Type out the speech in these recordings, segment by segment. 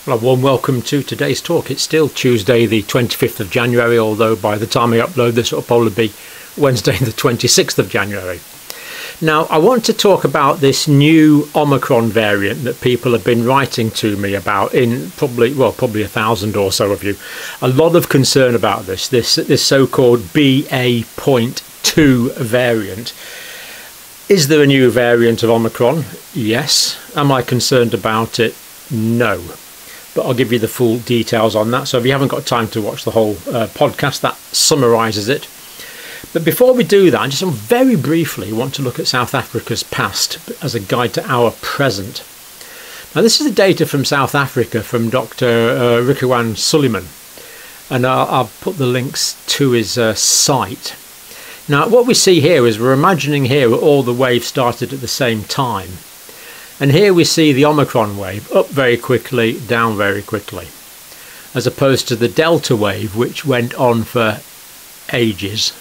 Well, a warm welcome to today's talk. It's still Tuesday the 25th of January, although by the time I upload this it'll probably be Wednesday the 26th of January. Now I want to talk about this new Omicron variant that people have been writing to me about, in probably 1,000 or so of you. A lot of concern about this so-called BA.2 variant. Is there a new variant of Omicron? Yes. Am I concerned about it? No. But I'll give you the full details on that. So if you haven't got time to watch the whole podcast, that summarises it. But before we do that, I just very briefly want to look at South Africa's past as a guide to our present. Now this is the data from South Africa from Dr. Rikwan Suliman, and I'll put the links to his site. Now what we see here is we're imagining here all the waves started at the same time. And here we see the Omicron wave up very quickly, down very quickly, as opposed to the Delta wave, which went on for ages,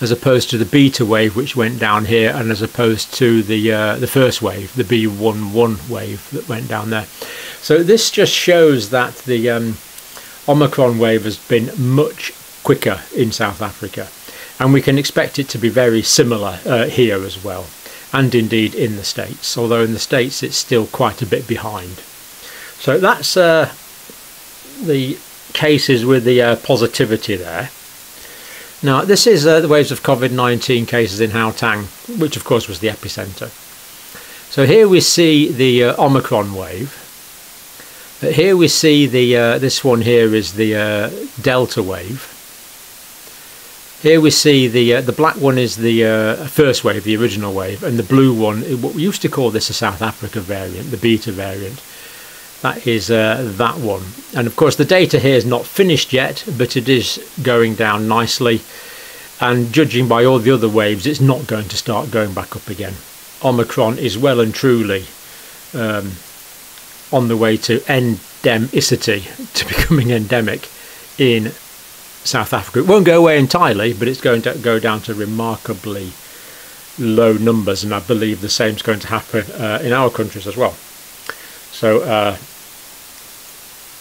as opposed to the Beta wave, which went down here, and as opposed to the first wave, the B.1 wave that went down there. So this just shows that the Omicron wave has been much quicker in South Africa, and we can expect it to be very similar here as well. And indeed in the States, although in the States it's still quite a bit behind. So that's the cases with the positivity there. Now this is the waves of COVID-19 cases in Gauteng, which of course was the epicenter. So here we see the Omicron wave. Here we see the this one here is the Delta wave. Here we see the black one is the first wave, the original wave, and the blue one, what we used to call this a South Africa variant, the Beta variant. That is that one. And of course the data here is not finished yet, but it is going down nicely. And judging by all the other waves, it's not going to start going back up again. Omicron is well and truly on the way to endemicity, to becoming endemic in South Africa. It won't go away entirely, but it's going to go down to remarkably low numbers, and I believe the same is going to happen in our countries as well. So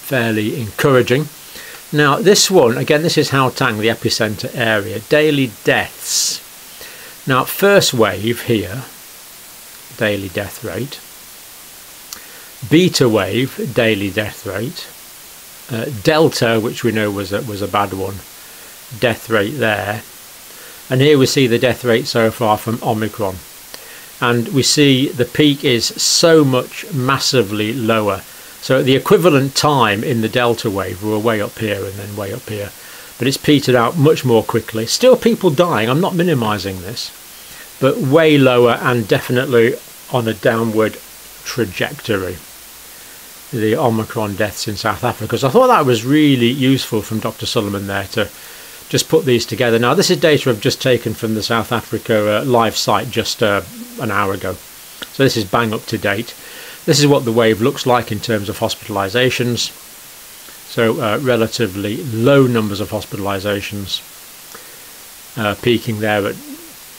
fairly encouraging. Now this one, again, this is Gauteng, the epicenter area. Daily deaths. Now first wave here, daily death rate. Beta wave, daily death rate. Delta, which we know was a bad one, death rate there, and here we see the death rate so far from Omicron, and we see the peak is so much massively lower. So at the equivalent time in the Delta wave we were way up here and then way up here, but it's petered out much more quickly. Still people dying, I'm not minimizing this, but way lower and definitely on a downward trajectory, the Omicron deaths in South Africa. So I thought that was really useful from Dr. Suliman there to just put these together. Now this is data I've just taken from the South Africa live site just an hour ago. So this is bang up to date. This is what the wave looks like in terms of hospitalizations. So relatively low numbers of hospitalizations, peaking there at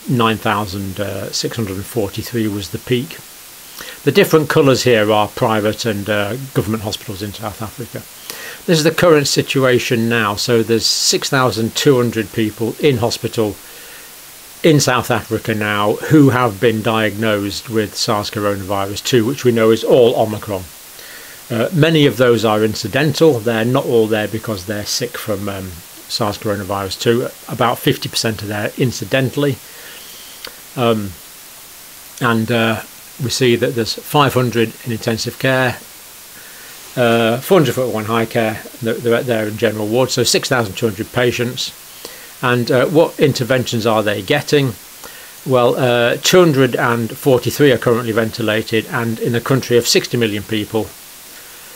9,643 was the peak. The different colours here are private and government hospitals in South Africa. This is the current situation now. So there's 6,200 people in hospital in South Africa now who have been diagnosed with SARS coronavirus 2, which we know is all Omicron. Many of those are incidental. They're not all there because they're sick from SARS coronavirus 2. About 50% are there incidentally. We see that there's 500 in intensive care, 441 high care, they're there in general ward, so 6,200 patients. And what interventions are they getting? Well, 243 are currently ventilated, and in a country of 60 million people,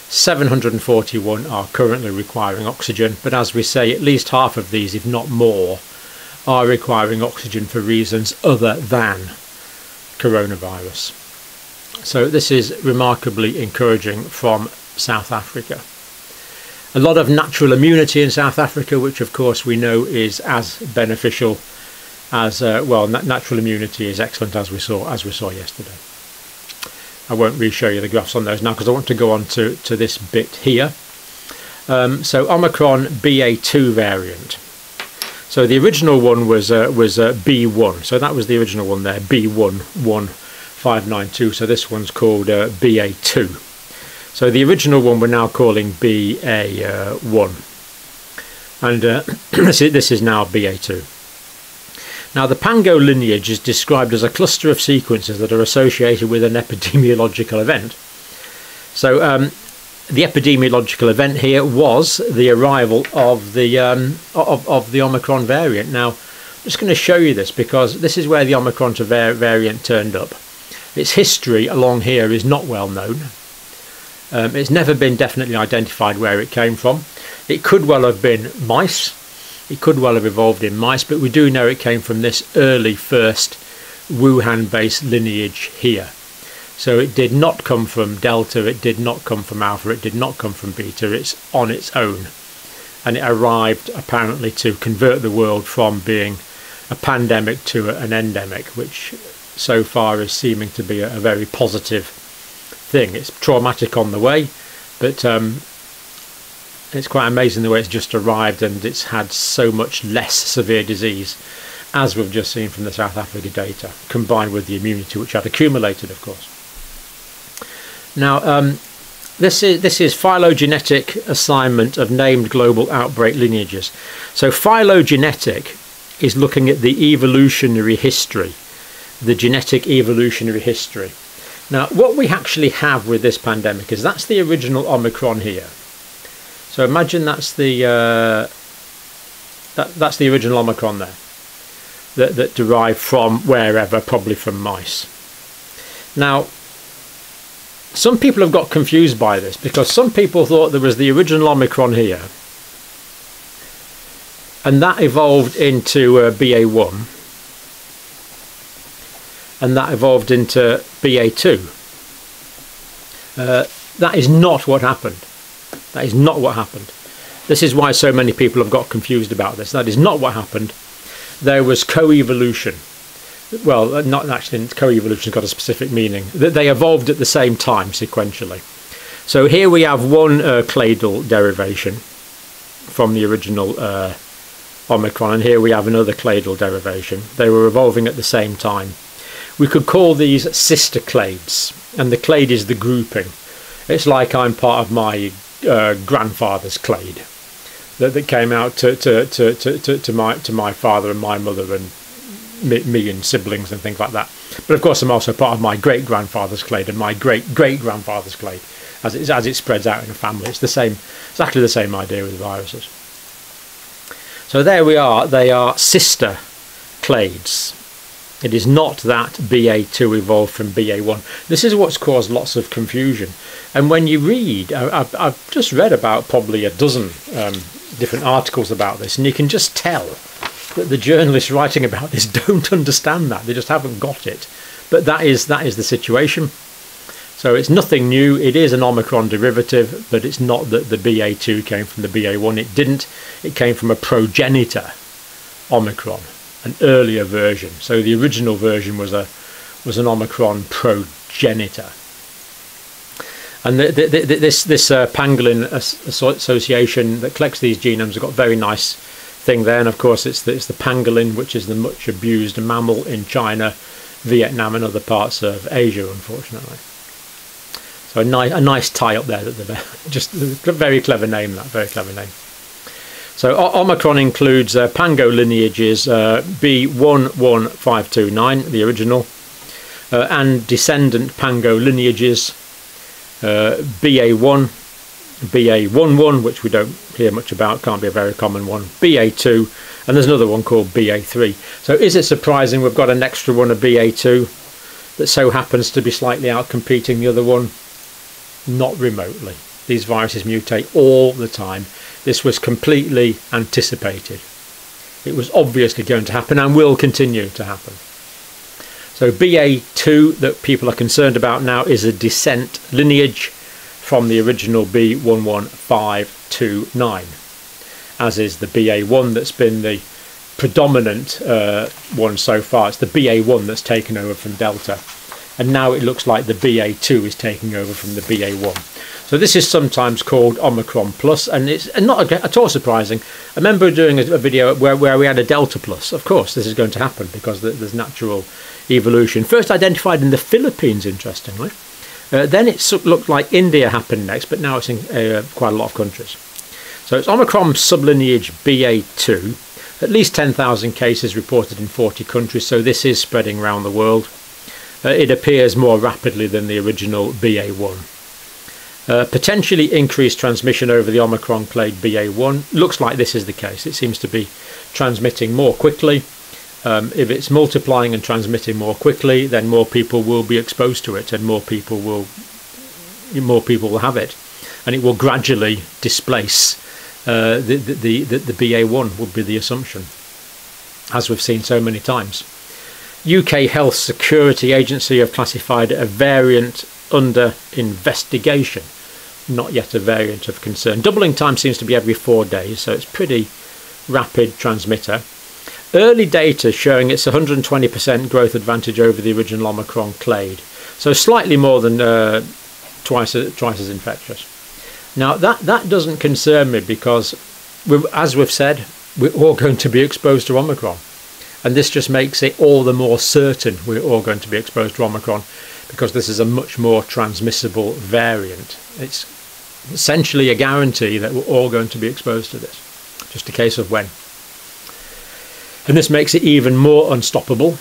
741 are currently requiring oxygen. But as we say, at least half of these, if not more, are requiring oxygen for reasons other than coronavirus. So this is remarkably encouraging from South Africa. A lot of natural immunity in South Africa, which of course we know is as beneficial as natural immunity is excellent, as we saw yesterday. I won't re-show you the graphs on those now because I want to go on to this bit here. So Omicron BA.2 variant. So the original one was B1. So that was the original one there, B11592. So this one's called BA.2. So the original one we're now calling BA.1. And this is now BA.2. Now the PANGO lineage is described as a cluster of sequences that are associated with an epidemiological event. So the epidemiological event here was the arrival of the Omicron variant. Now I'm just going to show you this because this is where the Omicron variant turned up. Its history along here is not well known. It's never been definitely identified where it came from. It could well have been mice. It could well have evolved in mice, but we do know it came from this early first Wuhan-based lineage here. So it did not come from Delta, it did not come from Alpha, it did not come from Beta, it's on its own. And it arrived apparently to convert the world from being a pandemic to an endemic, which so far is seeming to be a very positive thing. It's traumatic on the way, but it's quite amazing the way it's just arrived, and it's had so much less severe disease, as we've just seen from the South Africa data, combined with the immunity which had accumulated, of course. Now, this is phylogenetic assignment of named global outbreak lineages. So phylogenetic is looking at the evolutionary history, the genetic evolutionary history. Now, what we actually have with this pandemic is that's the original Omicron here. So imagine that's the that's the original Omicron there, that derived from wherever, probably from mice. Now, some people have got confused by this because some people thought there was the original Omicron here, and that evolved into BA1, and that evolved into BA2. That is not what happened. That is not what happened. This is why so many people have got confused about this. That is not what happened. There was co-evolution. Well, not actually, co-evolution's got a specific meaning. They evolved at the same time sequentially. So here we have one cladal derivation from the original Omicron, and here we have another cladal derivation. They were evolving at the same time. We could call these sister clades, and the clade is the grouping. It's like I'm part of my grandfather's clade that came out to my father and my mother and me and siblings and things like that. But of course I'm also part of my great-grandfather's clade and my great-great-grandfather's clade as it spreads out in a family. It's the same, exactly the same idea with viruses. So there we are. They are sister clades. It is not that BA2 evolved from BA1. This is what's caused lots of confusion. And when you read, I've just read about probably a dozen different articles about this, and you can just tell that the journalists writing about this don't understand that. They just haven't got it. But that is the situation. So it's nothing new. It is an Omicron derivative, but it's not that the BA2 came from the BA1. It didn't. It came from a progenitor Omicron, an earlier version. So the original version was an Omicron progenitor. And this pangolin association that collects these genomes has got a very nice thing there. And of course it's the pangolin, which is the much abused mammal in China, Vietnam and other parts of Asia, unfortunately. So a nice tie up there. Just a very clever name, that very clever name. So Omicron includes PANGO lineages B11529, the original, and descendant PANGO lineages BA1, BA11, which we don't hear much about, can't be a very common one, BA2, and there's another one called BA3. So is it surprising we've got an extra one of BA2 that so happens to be slightly out-competing the other one? Not remotely. These viruses mutate all the time. This was completely anticipated. It was obviously going to happen and will continue to happen. So BA2 that people are concerned about now is a descent lineage from the original B11529, as is the BA1 that's been the predominant one so far. It's the BA1 that's taken over from Delta and now it looks like the BA.2 is taking over from the BA.1. So this is sometimes called Omicron Plus, and it's not at all surprising. I remember doing a video where we had a Delta Plus. Of course, this is going to happen because there's natural evolution. First identified in the Philippines, interestingly. Then it looked like India happened next, but now it's in quite a lot of countries. So it's Omicron sublineage BA.2. At least 10,000 cases reported in 40 countries, so this is spreading around the world. It appears more rapidly than the original BA.1. Potentially increased transmission over the Omicron clade BA.1. Looks like this is the case. It seems to be transmitting more quickly. If it's multiplying and transmitting more quickly, then more people will be exposed to it, and more people will have it, and it will gradually displace the BA.1 would be the assumption, as we've seen so many times. UK Health Security Agency have classified a variant under investigation, not yet a variant of concern. Doubling time seems to be every 4 days, so it's pretty rapid transmitter. Early data showing it's 120% growth advantage over the original Omicron clade, so slightly more than twice as infectious. Now that doesn't concern me because, as we've said, we're all going to be exposed to Omicron, and this just makes it all the more certain we're all going to be exposed to Omicron, because this is a much more transmissible variant. It's essentially a guarantee that we're all going to be exposed to this, just a case of when. And this makes it even more unstoppable.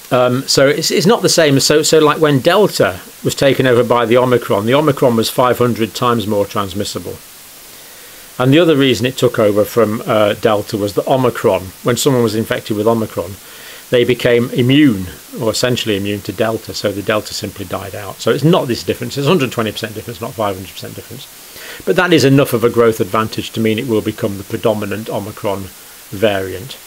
So it's not the same. So like when Delta was taken over by the Omicron was 500 times more transmissible. And the other reason it took over from Delta was that Omicron, when someone was infected with Omicron, they became immune, or essentially immune to Delta, so the Delta simply died out. So it's not this difference, it's 120% difference, not 500% difference. But that is enough of a growth advantage to mean it will become the predominant Omicron variant.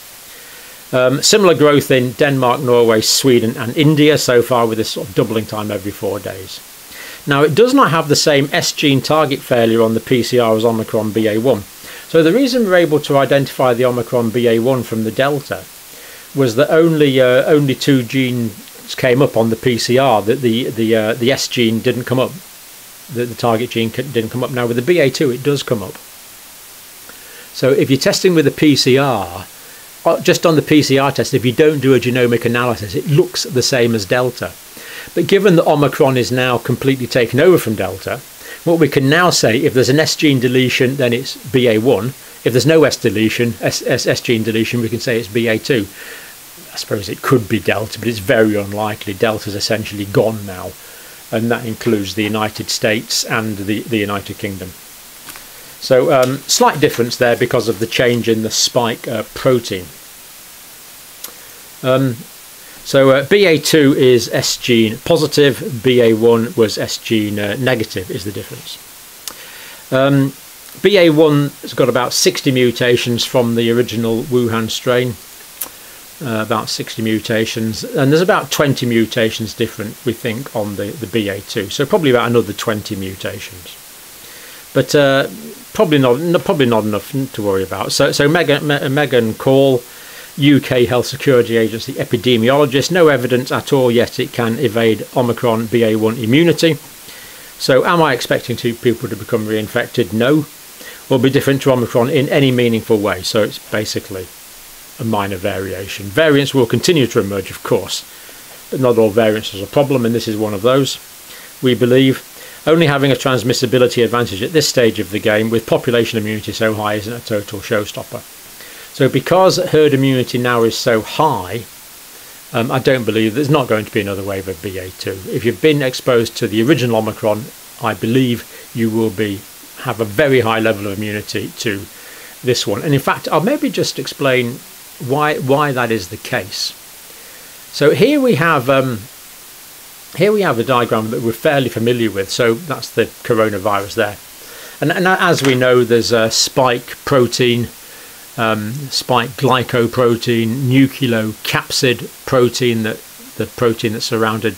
Similar growth in Denmark, Norway, Sweden and India so far, with this sort of doubling time every 4 days. Now it does not have the same S gene target failure on the PCR as Omicron BA.1. So the reason we're able to identify the Omicron BA.1 from the Delta was that only 2 genes came up on the PCR. That the S gene didn't come up, the target gene didn't come up. Now with the BA.2 it does come up. So if you're testing with a PCR, just on the PCR test, if you don't do a genomic analysis, it looks the same as Delta. But given that Omicron is now completely taken over from Delta, what we can now say, if there's an S gene deletion, then it's BA.1. If there's no S gene deletion, we can say it's BA.2. I suppose it could be Delta, but it's very unlikely. Delta's essentially gone now, and that includes the United States and the United Kingdom. So slight difference there because of the change in the spike protein. So BA.2 is S gene positive, BA.1 was S gene negative is the difference. BA.1 has got about 60 mutations from the original Wuhan strain, about 60 mutations, and there's about 20 mutations different, we think, on the BA.2, so probably about another 20 mutations. But probably not enough to worry about. So Megan Call, UK Health Security Agency epidemiologist, no evidence at all yet it can evade Omicron BA.1 immunity. So am I expecting people to become reinfected? No. Will be different to Omicron in any meaningful way, so it's basically a minor variation. Variants will continue to emerge, of course, but not all variants is a problem, and this is one of those. We believe only having a transmissibility advantage at this stage of the game with population immunity so high isn't a total showstopper. So because herd immunity now is so high, I don't believe there's not going to be another wave of BA.2. If you've been exposed to the original Omicron, I believe you will have a very high level of immunity to this one. And in fact, I'll maybe just explain why that is the case. So here we have a diagram that we're fairly familiar with. So that's the coronavirus there, and as we know, there's a spike protein, spike glycoprotein, nucleocapsid protein, the protein that surrounded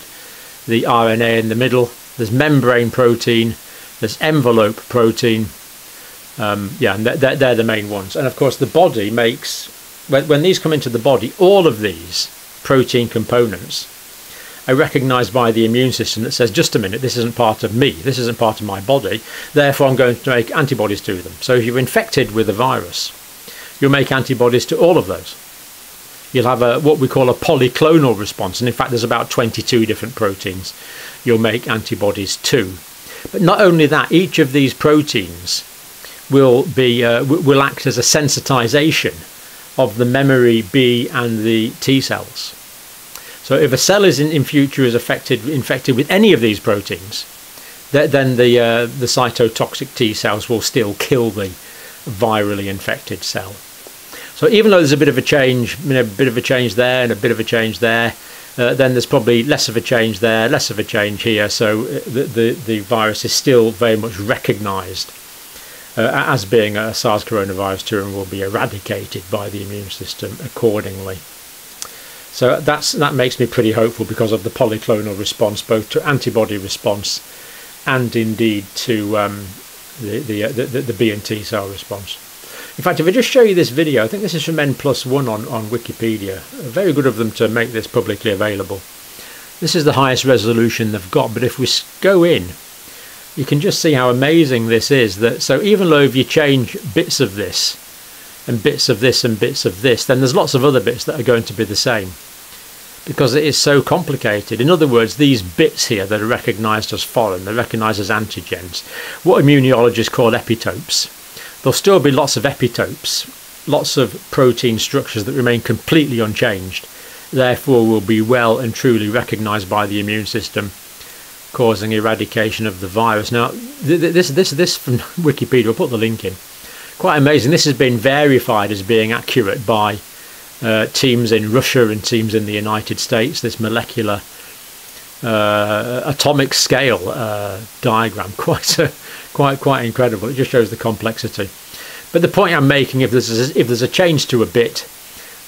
the RNA in the middle. There's membrane protein, there's envelope protein, and they're the main ones. And of course the body makes, when these come into the body, all of these protein components are recognised by the immune system that says, just a minute, this isn't part of me, this isn't part of my body, therefore I'm going to make antibodies to them. So if you're infected with a virus, you'll make antibodies to all of those. You'll have what we call a polyclonal response, and in fact there's about 22 different proteins you'll make antibodies to. But not only that, each of these proteins will act as a sensitization of the memory B and the T cells. So if a cell is in future is infected with any of these proteins, then the cytotoxic T cells will still kill the virally infected cell. So even though there's a bit of a change, a bit of a change there and a bit of a change there, then there's probably less of a change there, less of a change here. So the virus is still very much recognised as being a SARS coronavirus 2 and will be eradicated by the immune system accordingly. So that makes me pretty hopeful because of the polyclonal response, both to antibody response and indeed to the B and T cell response. In fact, if I just show you this video, I think this is from N+1 on Wikipedia. Very good of them to make this publicly available. This is the highest resolution they've got, but if we go in, you can just see how amazing this is. So even though if you change bits of this and bits of this and bits of this, then there's lots of other bits that are going to be the same because it is so complicated. In other words, these bits here that are recognised as foreign, they're recognised as antigens, what immunologists call epitopes. There'll still be lots of epitopes, lots of protein structures that remain completely unchanged, therefore will be well and truly recognised by the immune system, causing eradication of the virus. Now, this from Wikipedia, I'll put the link in. Quite amazing. This has been verified as being accurate by teams in Russia and teams in the United States. This molecular atomic scale diagram, quite incredible. It just shows the complexity. But the point I'm making, if there's a change to a bit,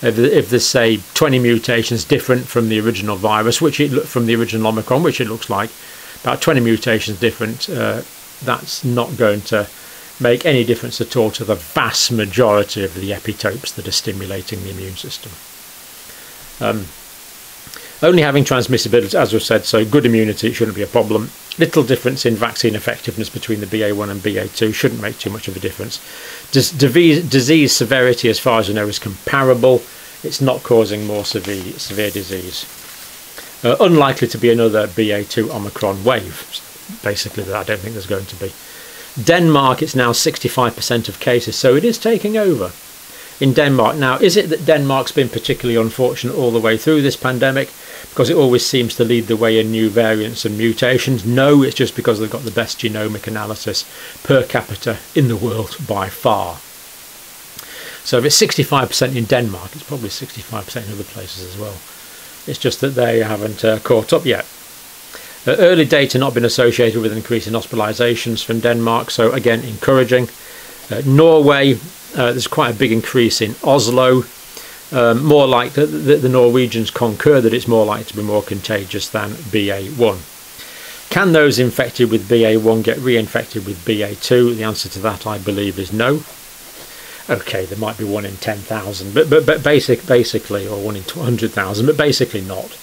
if there's say 20 mutations different from the original virus, from the original Omicron, which it looks like, about 20 mutations different, that's not going to make any difference at all to the vast majority of the epitopes that are stimulating the immune system. Only having transmissibility, as we've said, so good immunity, it shouldn't be a problem. Little difference in vaccine effectiveness between the BA.1 and BA.2 shouldn't make too much of a difference. Disease severity, as far as I know, is comparable. It's not causing more severe disease. Unlikely to be another BA.2 Omicron wave. Basically, I don't think there's going to be. Denmark, it's now 65% of cases, so it is taking over in Denmark. Now, is it that Denmark's been particularly unfortunate all the way through this pandemic because it always seems to lead the way in new variants and mutations? No, it's just because they've got the best genomic analysis per capita in the world by far. So if it's 65% in Denmark, it's probably 65% in other places as well. It's just that they haven't caught up yet. Early data not been associated with an increase in hospitalisations from Denmark, so again encouraging. Norway, there's quite a big increase in Oslo. More like the Norwegians concur that it's more likely to be more contagious than BA.1. Can those infected with BA.1 get reinfected with BA.2? The answer to that, I believe, is no. Okay, there might be 1 in 10,000, but basically, or 1 in 100,000, but basically not.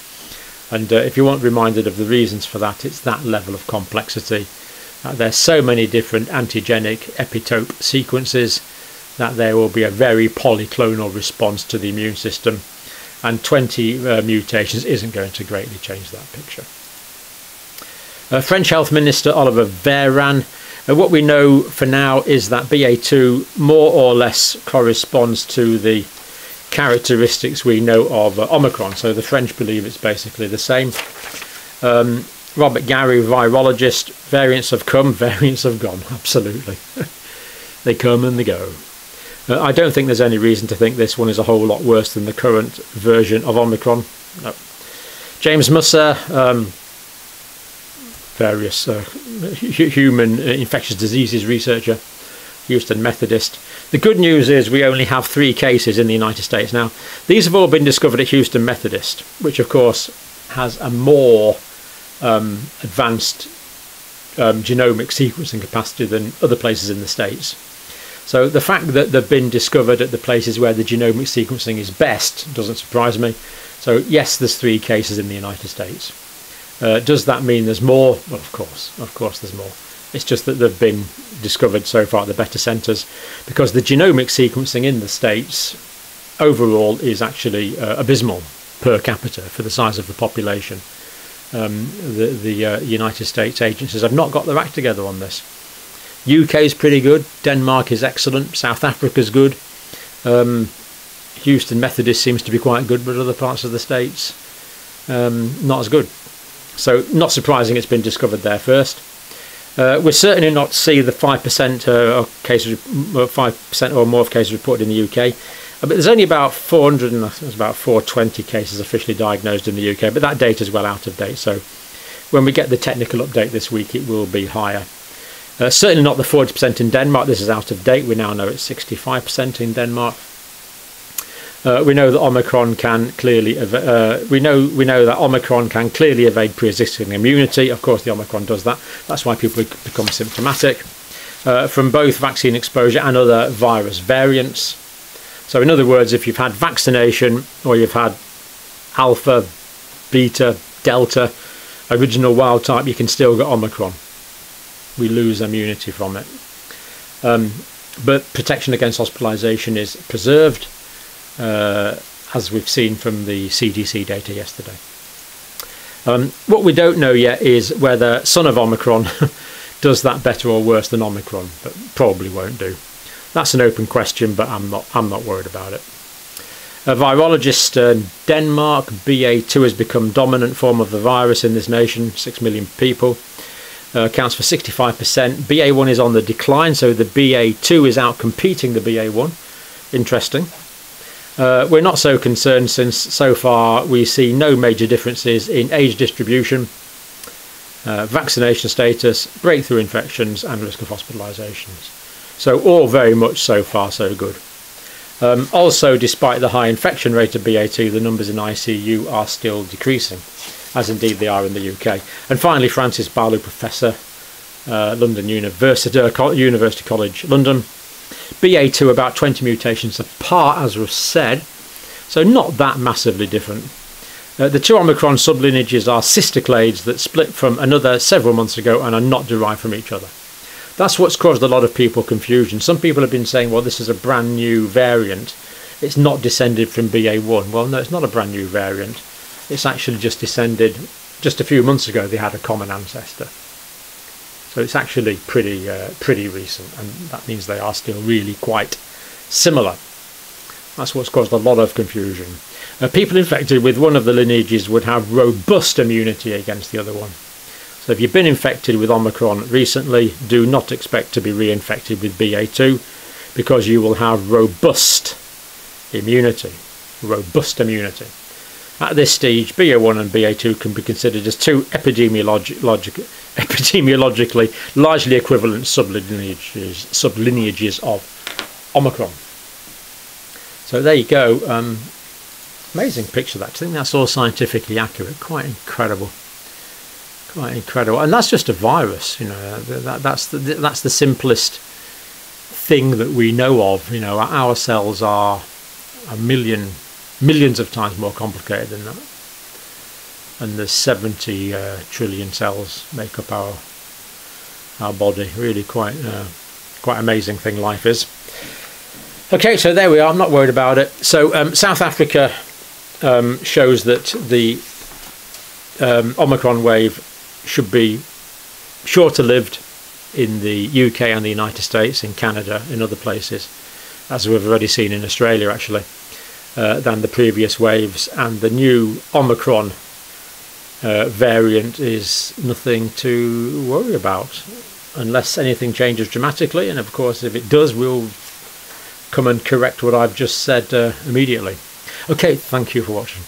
And if you want reminded of the reasons for that, it's that level of complexity. There's so many different antigenic epitope sequences that there will be a very polyclonal response to the immune system, and 20 mutations isn't going to greatly change that picture. French Health Minister Olivier Véran, what we know for now is that BA.2 more or less corresponds to the characteristics we know of Omicron, so the French believe it's basically the same. Robert Gary, virologist, variants have come, variants have gone, absolutely. They come and they go. I don't think there's any reason to think this one is a whole lot worse than the current version of Omicron. No. James Musser, various human infectious diseases researcher, Houston Methodist. The good news is we only have 3 cases in the United States now. These have all been discovered at Houston Methodist, which of course has a more advanced genomic sequencing capacity than other places in the States. So the fact that they've been discovered at the places where the genomic sequencing is best doesn't surprise me. So yes, there's 3 cases in the United States. Does that mean there's more? Well, of course there's more. It's just that they've been discovered so far at the better centres, because the genomic sequencing in the States overall is actually abysmal per capita for the size of the population. The United States agencies have not got their act together on this. UK is pretty good, Denmark is excellent, South Africa's good, Houston Methodist seems to be quite good, but other parts of the States not as good. So not surprising it's been discovered there first. We're certainly not see the 5% of cases, 5% or more of cases reported in the UK. But there's only about 400, and there's about 420 cases officially diagnosed in the UK. But that data is well out of date. So when we get the technical update this week, it will be higher. Certainly not the 40% in Denmark. This is out of date. We now know it's 65% in Denmark. We know that Omicron can clearly we know that Omicron can clearly evade pre-existing immunity. Of course, the Omicron does that. That's why people become symptomatic from both vaccine exposure and other virus variants. So, in other words, if you've had vaccination or you've had alpha, beta, delta, original wild type, you can still get Omicron. We lose immunity from it, but protection against hospitalisation is preserved. As we've seen from the CDC data yesterday. What we don't know yet is whether son of Omicron does that better or worse than Omicron, but probably won't do. That's an open question, but I'm not worried about it. A virologist in Denmark, BA.2 has become dominant form of the virus in this nation, 6 million people, accounts for 65%. BA.1 is on the decline, so the BA.2 is out competing the BA.1. Interesting. We're not so concerned since so far we see no major differences in age distribution, vaccination status, breakthrough infections and risk of hospitalisations. So all very much so far so good. Also, despite the high infection rate of BA.2, the numbers in ICU are still decreasing, as indeed they are in the UK. And finally, Francis Barlow, Professor, London University College, London. BA.2 about 20 mutations apart, as was said, so not that massively different. The 2 Omicron sublineages are sister clades that split from another several months ago and are not derived from each other. That's what's caused a lot of people confusion. Some people have been saying, well, this is a brand new variant. It's not descended from BA.1. Well, no, it's not a brand new variant. It's actually just descended, just a few months ago they had a common ancestor. So it's actually pretty recent, and that means they are still really quite similar. That's what's caused a lot of confusion. People infected with one of the lineages would have robust immunity against the other one. So if you've been infected with Omicron recently, do not expect to be reinfected with BA.2 because you will have robust immunity. Robust immunity. At this stage, BA.1 and BA.2 can be considered as 2 epidemiologically largely equivalent sublineages of Omicron. So there you go. Amazing picture that. I think that's all scientifically accurate. Quite incredible. Quite incredible. And that's just a virus. You know, that's the simplest thing that we know of. You know, our cells are millions of times more complicated than that. And the 70 trillion cells make up our body. Really quite amazing thing life is. Okay, so there we are. I'm not worried about it. So South Africa shows that the Omicron wave should be shorter lived in the UK and the United States, in Canada, in other places, as we've already seen in Australia actually, than the previous waves. And the new Omicron variant is nothing to worry about unless anything changes dramatically, and of course if it does we'll come and correct what I've just said immediately. Okay, thank you for watching.